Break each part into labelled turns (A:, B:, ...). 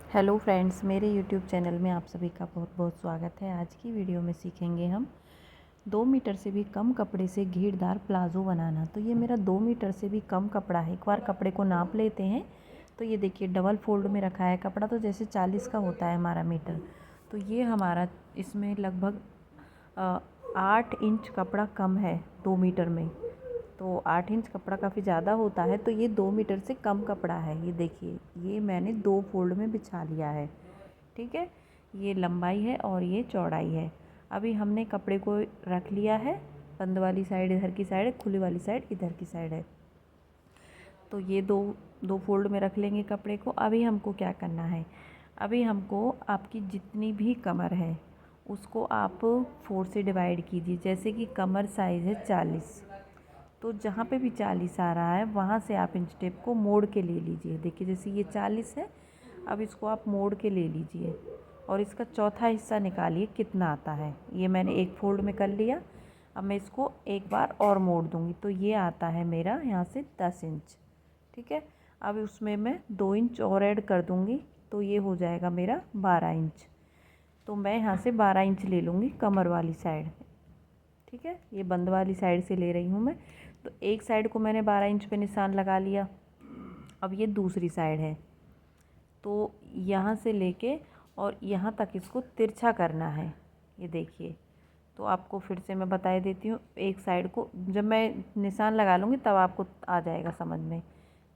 A: Hello friends, मेरे YouTube channel में आप सभी का बहुत बहुत स्वागत है। आज की वीडियो में सीखेंगे हम 2 मीटर से भी कम कपड़े से घेरदार प्लाज़ो बनाना। तो ये मेरा 2 मीटर से भी कम कपड़ा है। एक बार कपड़े को नाप लेते हैं। तो ये देखिए डबल फोल्ड में रखा है कपड़ा, तो जैसे 40 का होता है हमारा मीटर, तो ये हमारा इसमें लगभग 8 इंच कपड़ा कम है 2 मीटर में। तो 8 इंच कपड़ा काफ़ी ज़्यादा होता है, तो ये 2 मीटर से कम कपड़ा है। ये देखिए, ये मैंने 2 फोल्ड में बिछा लिया है। ठीक है, ये लंबाई है और ये चौड़ाई है। अभी हमने कपड़े को रख लिया है। बंद वाली साइड इधर की साइड है, खुली वाली साइड इधर की साइड है। तो ये दो दो फोल्ड में रख लेंगे कपड़े को। अभी हमको क्या करना है, अभी हमको आपकी जितनी भी कमर है उसको आप 4 से डिवाइड कीजिए। जैसे कि कमर साइज़ है 40, तो जहाँ पे भी 40 आ रहा है वहाँ से आप इंच टेप को मोड़ के ले लीजिए। देखिए जैसे ये 40 है, अब इसको आप मोड़ के ले लीजिए और इसका चौथा हिस्सा निकालिए कितना आता है। ये मैंने एक फोल्ड में कर लिया। अब मैं इसको एक बार और मोड़ दूँगी, तो ये आता है मेरा यहाँ से 10 इंच। ठीक है, अब उसमें मैं 2 इंच और ऐड कर दूँगी, तो ये हो जाएगा मेरा 12 इंच। तो मैं यहाँ से 12 इंच ले लूँगी कमर वाली साइड। ठीक है, ये बंद वाली साइड से ले रही हूँ मैं। तो एक साइड को मैंने 12 इंच पे निशान लगा लिया। अब ये दूसरी साइड है, तो यहाँ से लेके और यहाँ तक इसको तिरछा करना है। ये देखिए, तो आपको फिर से मैं बता देती हूँ। एक साइड को जब मैं निशान लगा लूँगी तब आपको आ जाएगा समझ में।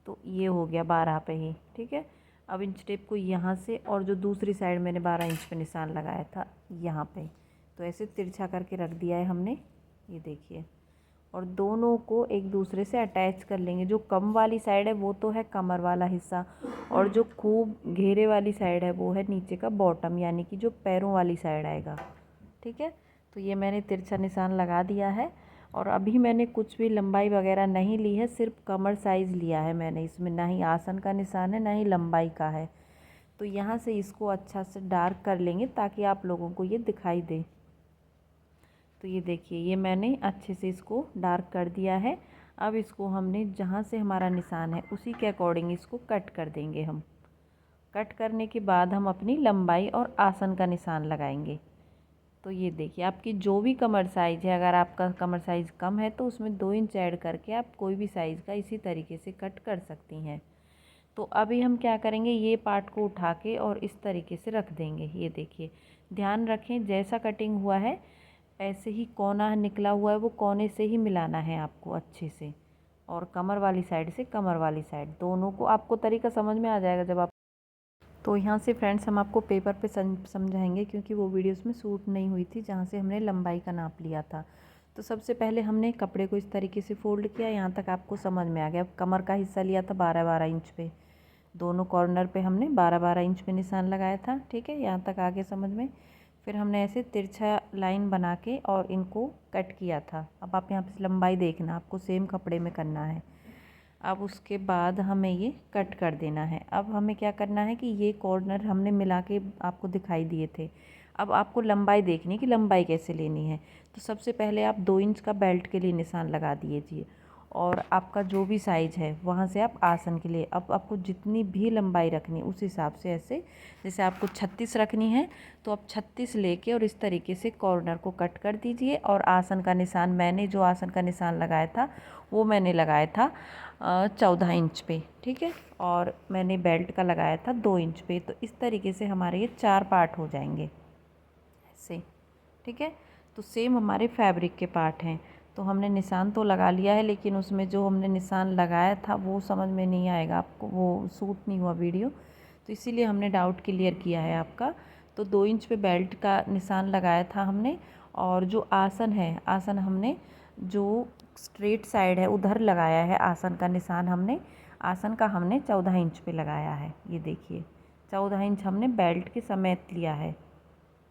A: तो ये हो गया 12 पे ही। ठीक है, अब इंच टेप को यहाँ से और जो दूसरी साइड मैंने 12 इंच पे निशान लगाया था यहाँ पे, तो ऐसे तिरछा करके रख दिया है हमने। ये देखिए, और दोनों को एक दूसरे से अटैच कर लेंगे। जो कम वाली साइड है वो तो है कमर वाला हिस्सा, और जो खूब घेरे वाली साइड है वो है नीचे का बॉटम, यानी कि जो पैरों वाली साइड आएगा। ठीक है, तो ये मैंने तिरछा निशान लगा दिया है। और अभी मैंने कुछ भी लंबाई वगैरह नहीं ली है, सिर्फ कमर साइज़ लिया है मैंने। इसमें ना ही आसन का निशान है ना ही लंबाई का है। तो यहाँ से इसको अच्छा से डार्क कर लेंगे ताकि आप लोगों को ये दिखाई दे। तो ये देखिए, ये मैंने अच्छे से इसको डार्क कर दिया है। अब इसको हमने जहाँ से हमारा निशान है उसी के अकॉर्डिंग इसको कट कर देंगे हम। कट करने के बाद हम अपनी लंबाई और आसन का निशान लगाएंगे। तो ये देखिए, आपकी जो भी कमर साइज़ है, अगर आपका कमर साइज़ कम है तो उसमें 2 इंच ऐड करके आप कोई भी साइज़ का इसी तरीके से कट कर सकती हैं। तो अभी हम क्या करेंगे, ये पार्ट को उठा के और इस तरीके से रख देंगे। ये देखिए, ध्यान रखें जैसा कटिंग हुआ है ऐसे ही कोना निकला हुआ है, वो कोने से ही मिलाना है आपको अच्छे से। और कमर वाली साइड से कमर वाली साइड, दोनों को आपको तरीका समझ में आ जाएगा जब आप। तो यहाँ से फ्रेंड्स हम आपको पेपर पे समझाएंगे, क्योंकि वो वीडियोस में सूट नहीं हुई थी जहाँ से हमने लंबाई का नाप लिया था। तो सबसे पहले हमने कपड़े को इस तरीके से फोल्ड किया। यहाँ तक आपको समझ में आ गया। कमर का हिस्सा लिया था 12-12 इंच पे, दोनों कॉर्नर पे हमने 12-12 इंच पे निशान लगाया था। ठीक है, यहाँ तक आगे समझ में। फिर हमने ऐसे तिरछा लाइन बना के और इनको कट किया था। अब आप यहाँ पे लंबाई देखना, आपको सेम कपड़े में करना है। अब उसके बाद हमें ये कट कर देना है। अब हमें क्या करना है कि ये कॉर्नर हमने मिला के आपको दिखाई दिए थे। अब आपको लंबाई देखनी है कि लंबाई कैसे लेनी है। तो सबसे पहले आप 2 इंच का बेल्ट के लिए निशान लगा दीजिए, और आपका जो भी साइज़ है वहाँ से आप आसन के लिए, अब आपको जितनी भी लंबाई रखनी उस हिसाब से, ऐसे जैसे आपको 36 रखनी है तो आप 36 लेके और इस तरीके से कॉर्नर को कट कर दीजिए। और आसन का निशान, मैंने जो आसन का निशान लगाया था वो मैंने लगाया था 14 इंच पे। ठीक है, और मैंने बेल्ट का लगाया था 2 इंच पे। तो इस तरीके से हमारे ये 4 पार्ट हो जाएंगे ऐसे। ठीक है, तो सेम हमारे फैब्रिक के पार्ट हैं। तो हमने निशान तो लगा लिया है, लेकिन उसमें जो हमने निशान लगाया था वो समझ में नहीं आएगा आपको, वो सूट नहीं हुआ वीडियो, तो इसीलिए हमने डाउट क्लियर किया है आपका। तो 2 इंच पे बेल्ट का निशान लगाया था हमने, और जो आसन है, आसन हमने जो स्ट्रेट साइड है उधर लगाया है आसन का निशान हमने। आसन का हमने 14 इंच पे लगाया है। ये देखिए, 14 इंच हमने बेल्ट के समेत लिया है।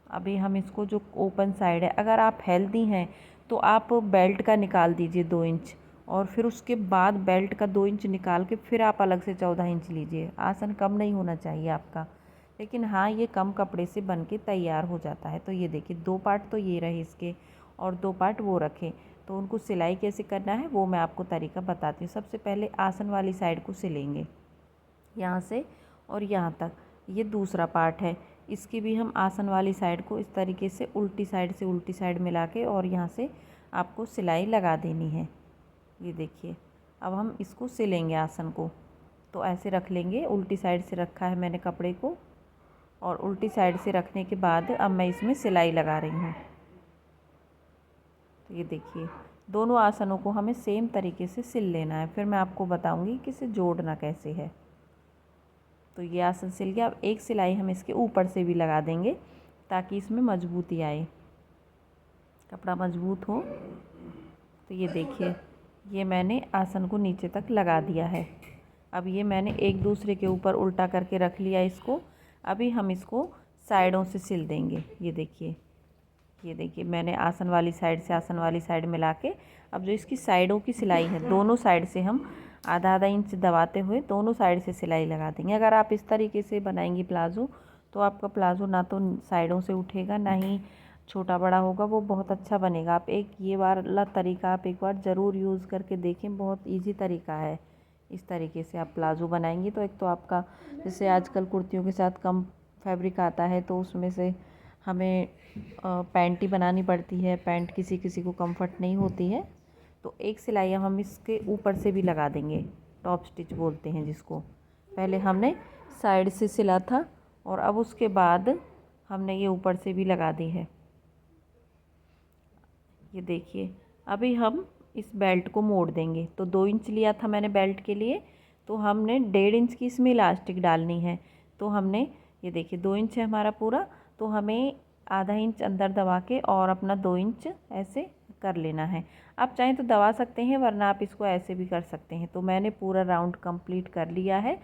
A: अभी हम इसको जो ओपन साइड है, अगर आप हेल्दी हैं तो आप बेल्ट का निकाल दीजिए 2 इंच, और फिर उसके बाद बेल्ट का 2 इंच निकाल के फिर आप अलग से 14 इंच लीजिए। आसन कम नहीं होना चाहिए आपका, लेकिन हाँ ये कम कपड़े से बन के तैयार हो जाता है। तो ये देखिए, 2 पार्ट तो ये रहे इसके और 2 पार्ट वो रखे। तो उनको सिलाई कैसे करना है वो मैं आपको तरीका बताती हूँ। सबसे पहले आसन वाली साइड को सिलेंगे यहाँ से और यहाँ तक। ये दूसरा पार्ट है। इसकी भी हम आसन वाली साइड को इस तरीके से उल्टी साइड से उल्टी साइड मिला के और यहाँ से आपको सिलाई लगा देनी है। ये देखिए, अब हम इसको सिलेंगे आसन को। तो ऐसे रख लेंगे, उल्टी साइड से रखा है मैंने कपड़े को और उल्टी साइड से रखने के बाद अब मैं इसमें सिलाई लगा रही हूँ। तो ये देखिए, दोनों आसनों को हमें सेम तरीके से सिल लेना है। फिर मैं आपको बताऊंगी कि इसे जोड़ना कैसे है। तो ये आसन सिल गया। अब एक सिलाई हम इसके ऊपर से भी लगा देंगे ताकि इसमें मजबूती आए, कपड़ा मजबूत हो। तो ये देखिए, ये मैंने आसन को नीचे तक लगा दिया है। अब ये मैंने एक दूसरे के ऊपर उल्टा करके रख लिया इसको। अभी हम इसको साइडों से सिल देंगे। ये देखिए मैंने आसन वाली साइड से आसन वाली साइड मिला के अब जो इसकी साइडों की सिलाई है, दोनों साइड से हम आधा आधा इंच दबाते हुए दोनों साइड से सिलाई लगा देंगे। अगर आप इस तरीके से बनाएंगी प्लाज़ो तो आपका प्लाज़ो ना तो साइडों से उठेगा, ना ही छोटा बड़ा होगा, वो बहुत अच्छा बनेगा। आप एक ये वाला तरीका आप एक बार ज़रूर यूज़ करके देखें, बहुत ईजी तरीका है। इस तरीके से आप प्लाज़ो बनाएंगी तो एक तो आपका, जैसे आजकल कुर्तियों के साथ कम फैब्रिक आता है तो उसमें से हमें पैंट ही बनानी पड़ती है, पैंट किसी किसी को कंफर्ट नहीं होती है। तो एक सिलाई हम इसके ऊपर से भी लगा देंगे, टॉप स्टिच बोलते हैं जिसको। पहले हमने साइड से सिला था और अब उसके बाद हमने ये ऊपर से भी लगा दी है। ये देखिए, अभी हम इस बेल्ट को मोड़ देंगे। तो 2 इंच लिया था मैंने बेल्ट के लिए, तो हमने 1.5 इंच की इसमें इलास्टिक डालनी है। तो हमने, ये देखिए 2 इंच है हमारा पूरा, तो हमें आधा इंच अंदर दबा के और अपना 2 इंच ऐसे कर लेना है। आप चाहें तो दबा सकते हैं, वरना आप इसको ऐसे भी कर सकते हैं। तो मैंने पूरा राउंड कंप्लीट कर लिया है।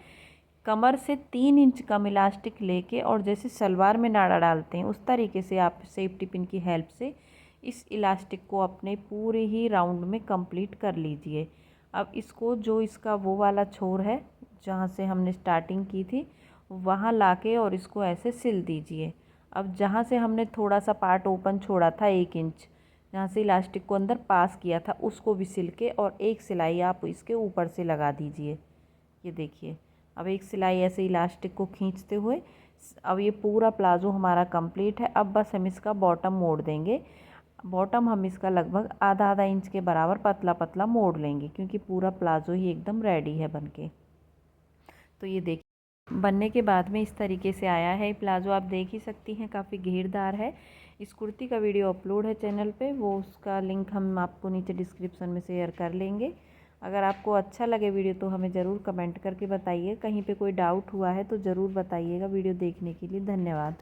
A: कमर से 3 इंच कम इलास्टिक लेके और जैसे सलवार में नाड़ा डालते हैं उस तरीके से आप सेफ्टी पिन की हेल्प से इस इलास्टिक को अपने पूरे ही राउंड में कंप्लीट कर लीजिए। अब इसको, जो इसका वो वाला छोर है जहाँ से हमने स्टार्टिंग की थी, वहाँ लाके और इसको ऐसे सिल दीजिए। अब जहाँ से हमने थोड़ा सा पार्ट ओपन छोड़ा था 1 इंच, जहाँ से इलास्टिक को अंदर पास किया था, उसको भी सिल के और एक सिलाई आप इसके ऊपर से लगा दीजिए। ये देखिए, अब एक सिलाई ऐसे इलास्टिक को खींचते हुए, अब ये पूरा प्लाज़ो हमारा कंप्लीट है। अब बस हम इसका बॉटम मोड़ देंगे। बॉटम हम इसका लगभग आधा आधा इंच के बराबर पतला पतला मोड़ लेंगे, क्योंकि पूरा प्लाज़ो ही एकदम रेडी है बनके। तो ये देखिए, बनने के बाद में इस तरीके से आया है प्लाज़ो। आप देख ही सकती हैं, काफ़ी घेरदार है। इस कुर्ती का वीडियो अपलोड है चैनल पे, वो उसका लिंक हम आपको नीचे डिस्क्रिप्शन में शेयर कर लेंगे। अगर आपको अच्छा लगे वीडियो तो हमें ज़रूर कमेंट करके बताइए। कहीं पे कोई डाउट हुआ है तो ज़रूर बताइएगा। वीडियो देखने के लिए धन्यवाद।